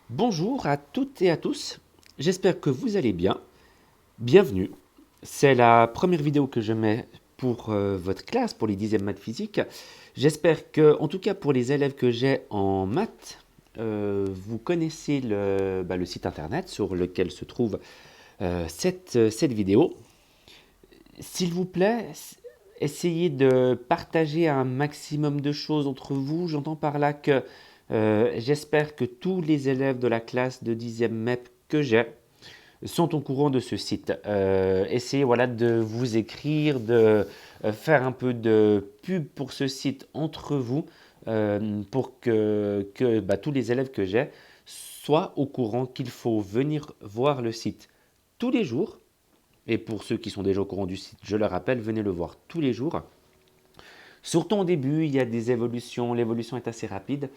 Bonjour à toutes et à tous, j'espère que vous allez bien. Bienvenue, c'est la première vidéo que je mets pour votre classe, pour les 10e maths physique. J'espère que, en tout cas pour les élèves que j'ai en maths, vous connaissez le site internet sur lequel se trouve cette vidéo. S'il vous plaît, essayez de partager un maximum de choses entre vous. J'entends par là que j'espère que tous les élèves de la classe de 10e MEP que j'ai sont au courant de ce site. Essayez voilà, de vous écrire, de faire un peu de pub pour ce site entre vous pour que tous les élèves que j'ai soient au courant qu'il faut venir voir le site tous les jours. Et pour ceux qui sont déjà au courant du site, je le rappelle, venez le voir tous les jours. Surtout au début, il y a des évolutions, l'évolution est assez rapide.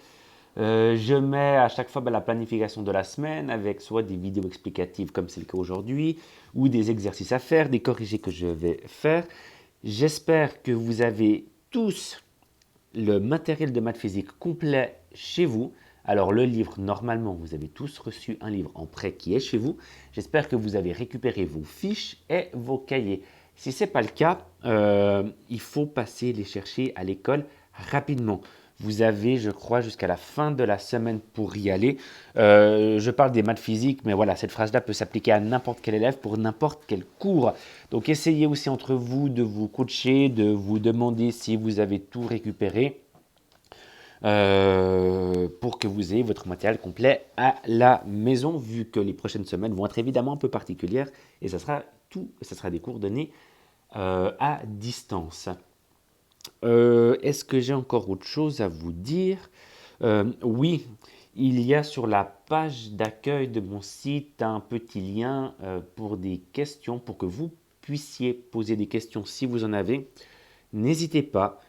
Je mets à chaque fois la planification de la semaine avec soit des vidéos explicatives comme c'est le cas aujourd'hui, ou des exercices à faire, des corrigés que je vais faire. J'espère que vous avez tous le matériel de maths physique complet chez vous. Alors le livre, normalement, vous avez tous reçu un livre en prêt qui est chez vous. J'espère que vous avez récupéré vos fiches et vos cahiers. Si ce n'est pas le cas, il faut passer les chercher à l'école rapidement. Vous avez, je crois, jusqu'à la fin de la semaine pour y aller. Je parle des maths physiques, mais voilà, cette phrase-là peut s'appliquer à n'importe quel élève pour n'importe quel cours. Donc essayez aussi entre vous de vous coacher, de vous demander si vous avez tout récupéré pour que vous ayez votre matériel complet à la maison, vu que les prochaines semaines vont être évidemment un peu particulières et ça sera des cours donnés à distance. Est-ce que j'ai encore autre chose à vous dire? Oui, il y a sur la page d'accueil de mon site un petit lien pour des questions, pour que vous puissiez poser des questions si vous en avez. N'hésitez pas,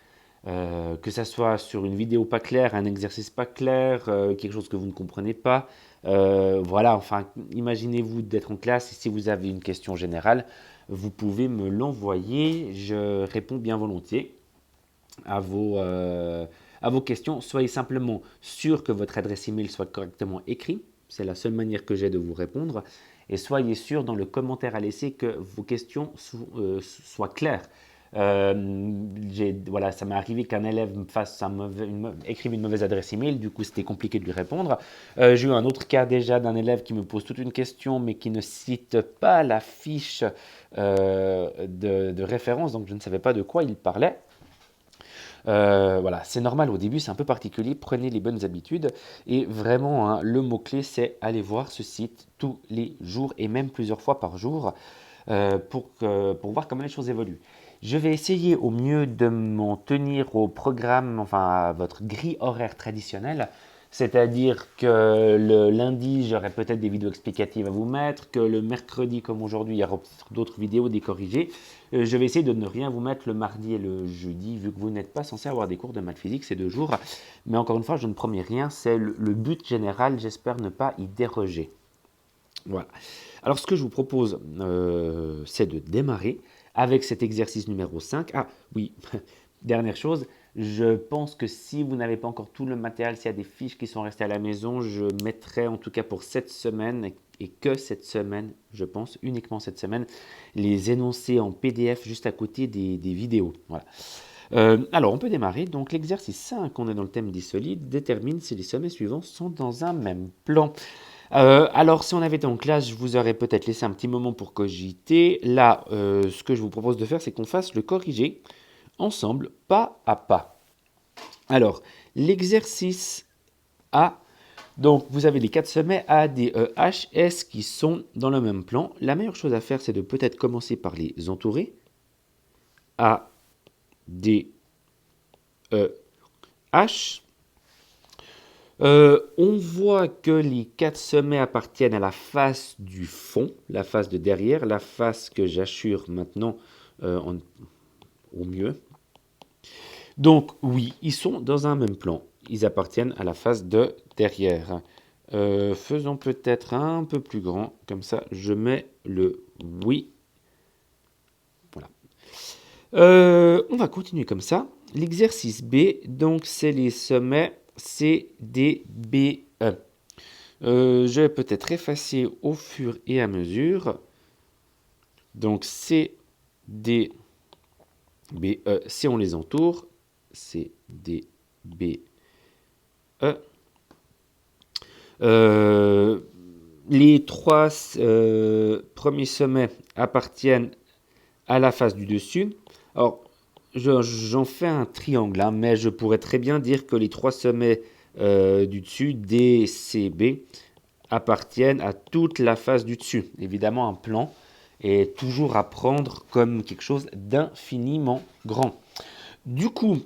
que ça soit sur une vidéo pas claire, un exercice pas clair, quelque chose que vous ne comprenez pas. Voilà, enfin, imaginez-vous d'être en classe et si vous avez une question générale, vous pouvez me l'envoyer. Je réponds bien volontiers à vos questions. Soyez simplement sûr que votre adresse email soit correctement écrite. C'est la seule manière que j'ai de vous répondre. Et soyez sûr dans le commentaire à laisser que vos questions soient claires. Voilà, ça m'est arrivé qu'un élève me écrive une mauvaise adresse email, du coup c'était compliqué de lui répondre. J'ai eu un autre cas déjà d'un élève qui me pose toute une question mais qui ne cite pas la fiche de référence, donc je ne savais pas de quoi il parlait. Voilà, c'est normal au début, c'est un peu particulier, prenez les bonnes habitudes et vraiment, hein, le mot-clé, c'est aller voir ce site tous les jours et même plusieurs fois par jour pour voir comment les choses évoluent. Je vais essayer au mieux de m'en tenir au programme, enfin à votre grille horaire traditionnelle, c'est-à-dire que le lundi, j'aurai peut-être des vidéos explicatives à vous mettre, que le mercredi, comme aujourd'hui, il y aura peut-être d'autres vidéos, des corrigés. Je vais essayer de ne rien vous mettre le mardi et le jeudi, vu que vous n'êtes pas censé avoir des cours de maths physique ces 2 jours. Mais encore une fois, je ne promets rien, c'est le but général, j'espère ne pas y déroger. Voilà. Alors, ce que je vous propose, c'est de démarrer avec cet exercice numéro 5. Ah, oui, dernière chose, je pense que si vous n'avez pas encore tout le matériel, s'il y a des fiches qui sont restées à la maison, je mettrai en tout cas pour cette semaine, et que cette semaine, je pense, uniquement cette semaine, les énoncés en PDF juste à côté des vidéos. Voilà. Alors, on peut démarrer. Donc, l'exercice 5, on est dans le thème des solides, détermine si les sommets suivants sont dans un même plan. Alors, si on avait été en classe, je vous aurais peut-être laissé un petit moment pour cogiter. Là, ce que je vous propose de faire, c'est qu'on fasse le corrigé ensemble, pas à pas. Alors, l'exercice A. Donc, vous avez les 4 sommets A, D, E, H, S qui sont dans le même plan. La meilleure chose à faire, c'est de peut-être commencer par les entourer. A, D, E, H. On voit que les 4 sommets appartiennent à la face du fond, la face de derrière, la face que j'assure maintenant au mieux. Donc oui, ils sont dans un même plan. Ils appartiennent à la face de derrière. Faisons peut-être un peu plus grand, comme ça je mets le oui. Voilà. On va continuer comme ça. L'exercice B, donc c'est les sommets C, D, B, E. Je vais peut-être effacer au fur et à mesure. Donc C, D, B, E, si on les entoure. C, D, B, E. Les trois premiers sommets appartiennent à la face du dessus. Alors, j'en fais un triangle, hein, mais je pourrais très bien dire que les trois sommets du dessus, D, C, B, appartiennent à toute la face du dessus. Évidemment, un plan est toujours à prendre comme quelque chose d'infiniment grand. Du coup,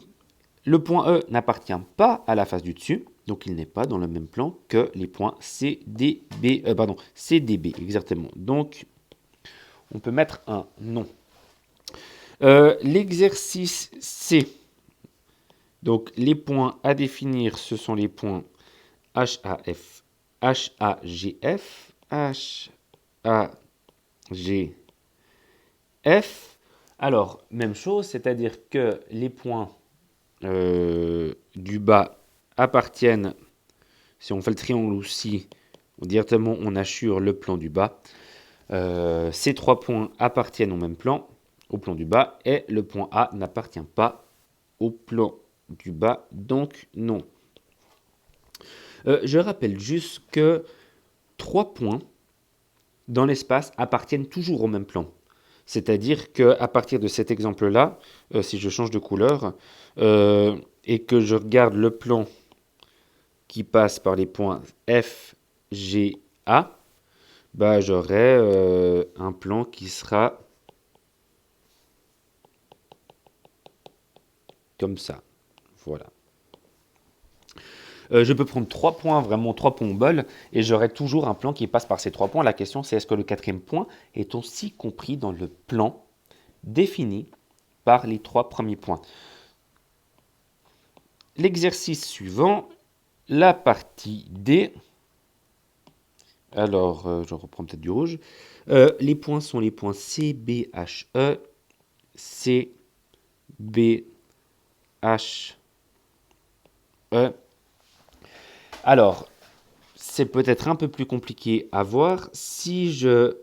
le point E n'appartient pas à la face du dessus, donc il n'est pas dans le même plan que les points C, D, B, C, D, B, exactement. Donc, on peut mettre un nom. L'exercice C. Donc, les points à définir, ce sont les points HAF, HAGF, HAGF. Alors, même chose, c'est-à-dire que les points du bas appartiennent, si on fait le triangle aussi, directement on assure le plan du bas. Ces trois points appartiennent au même plan, au plan du bas, et le point A n'appartient pas au plan du bas, donc non. Je rappelle juste que 3 points dans l'espace appartiennent toujours au même plan. C'est-à-dire qu'à partir de cet exemple-là, si je change de couleur et que je regarde le plan qui passe par les points F, G, A, bah, j'aurai un plan qui sera comme ça. Voilà. Je peux prendre 3 points, vraiment 3 points au bol, et j'aurai toujours un plan qui passe par ces 3 points. La question, c'est est-ce que le quatrième point est aussi compris dans le plan défini par les 3 premiers points. L'exercice suivant, la partie D. Alors, je reprends peut-être du rouge. Les points sont les points C, B, H, E, C, B, H, E. Alors, c'est peut-être un peu plus compliqué à voir. Si je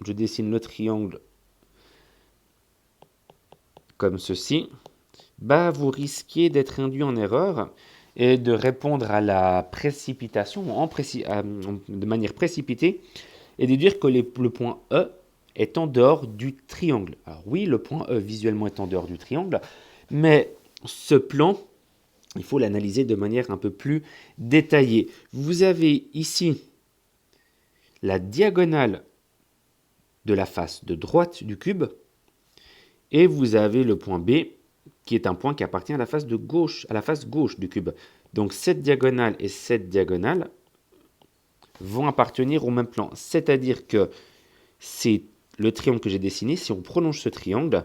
dessine le triangle comme ceci, bah vous risquez d'être induit en erreur et de répondre à la précipitation de manière précipitée et de dire que le point E est en dehors du triangle. Alors oui, le point E visuellement est en dehors du triangle, mais ce plan, il faut l'analyser de manière un peu plus détaillée. Vous avez ici la diagonale de la face de droite du cube et vous avez le point B qui est un point qui appartient à la face gauche du cube. Donc cette diagonale et cette diagonale vont appartenir au même plan. C'est-à-dire que c'est le triangle que j'ai dessiné. Si on prolonge ce triangle,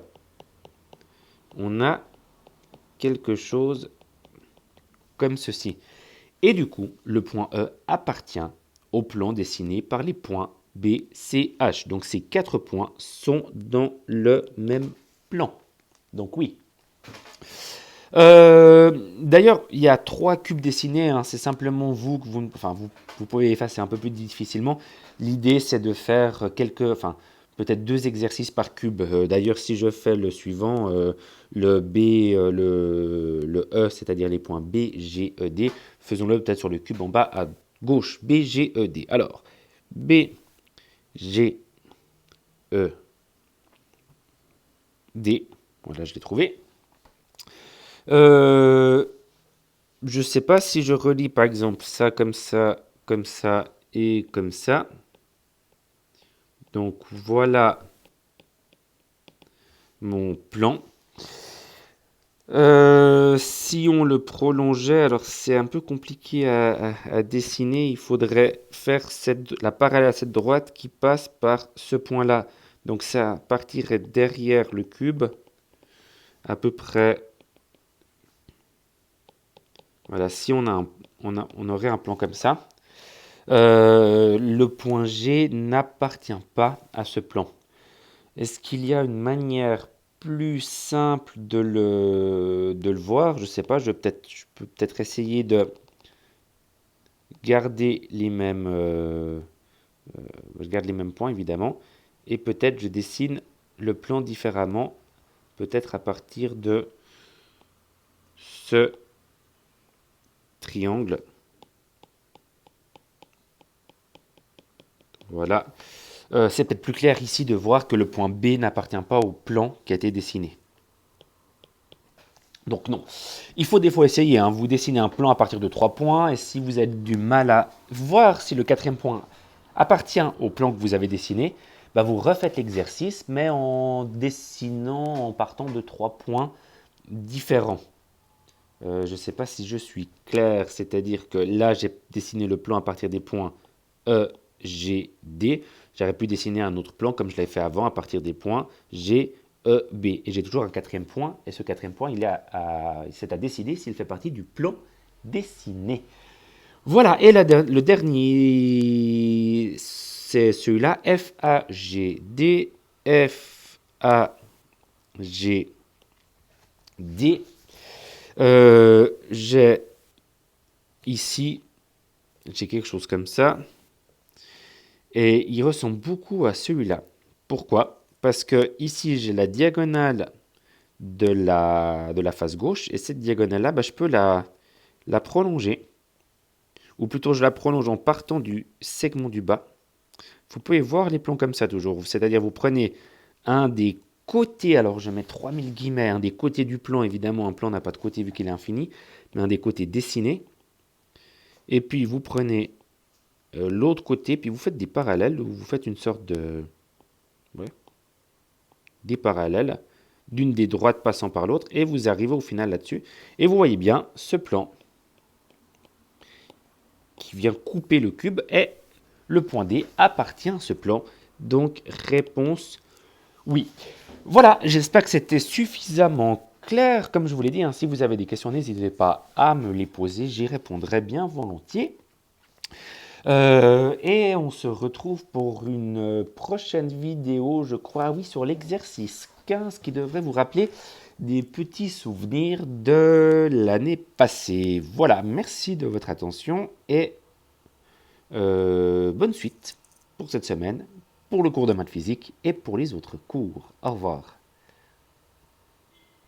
on a quelque chose comme ceci. Et du coup, le point E appartient au plan dessiné par les points B, C, H. Donc ces 4 points sont dans le même plan. Donc oui. D'ailleurs, il y a 3 cubes dessinés, hein. C'est simplement vous pouvez effacer un peu plus difficilement. L'idée, c'est de faire peut-être 2 exercices par cube. D'ailleurs, si je fais le suivant, le B, le E, c'est-à-dire les points B, G, E, D, faisons-le peut-être sur le cube en bas à gauche. B, G, E, D. Alors, B, G, E, D. Voilà, je l'ai trouvé. Je ne sais pas si je relis par exemple ça comme ça et comme ça. Donc voilà mon plan. Si on le prolongeait, alors c'est un peu compliqué à dessiner. Il faudrait faire la parallèle à cette droite qui passe par ce point-là. Donc ça partirait derrière le cube, à peu près. Voilà, si on aurait un plan comme ça. Le point G n'appartient pas à ce plan. Est-ce qu'il y a une manière plus simple de le voir? Je ne sais pas, je peux peut-être essayer de garder les mêmes, je garde les mêmes points évidemment, et peut-être je dessine le plan différemment, peut-être à partir de ce triangle. Voilà. C'est peut-être plus clair ici de voir que le point B n'appartient pas au plan qui a été dessiné. Donc non, il faut des fois essayer, hein. Vous dessinez un plan à partir de 3 points, et si vous avez du mal à voir si le quatrième point appartient au plan que vous avez dessiné, bah vous refaites l'exercice, mais en dessinant, en partant de 3 points différents. Je ne sais pas si je suis clair, c'est-à-dire que là j'ai dessiné le plan à partir des points E, G, D. J'aurais pu dessiner un autre plan comme je l'avais fait avant à partir des points G, E, B. Et j'ai toujours un quatrième point, et ce quatrième point, c'est à décider s'il fait partie du plan dessiné. Voilà, et le dernier, c'est celui-là, F, A, G, D, F, A, G, D. J'ai ici, j'ai quelque chose comme ça, et il ressemble beaucoup à celui-là. Pourquoi? Parce que ici, j'ai la diagonale de la face gauche, et cette diagonale-là, bah, je peux la prolonger, ou plutôt je la prolonge en partant du segment du bas. Vous pouvez voir les plans comme ça toujours, c'est-à-dire vous prenez un des côtés, alors je mets 3000 guillemets, un des côtés du plan, évidemment un plan n'a pas de côté vu qu'il est infini, mais un des côtés dessinés, et puis vous prenez l'autre côté, puis vous faites des parallèles, vous faites une sorte de... Ouais, des parallèles, d'une des droites passant par l'autre, et vous arrivez au final là-dessus. Et vous voyez bien ce plan qui vient couper le cube, et le point D appartient à ce plan. Donc réponse oui. Voilà, j'espère que c'était suffisamment clair. Comme je vous l'ai dit, hein, si vous avez des questions, n'hésitez pas à me les poser, j'y répondrai bien volontiers. Et on se retrouve pour une prochaine vidéo, je crois, oui, sur l'exercice 15 qui devrait vous rappeler des petits souvenirs de l'année passée. Voilà, merci de votre attention et bonne suite pour cette semaine, pour le cours de maths physique et pour les autres cours. Au revoir.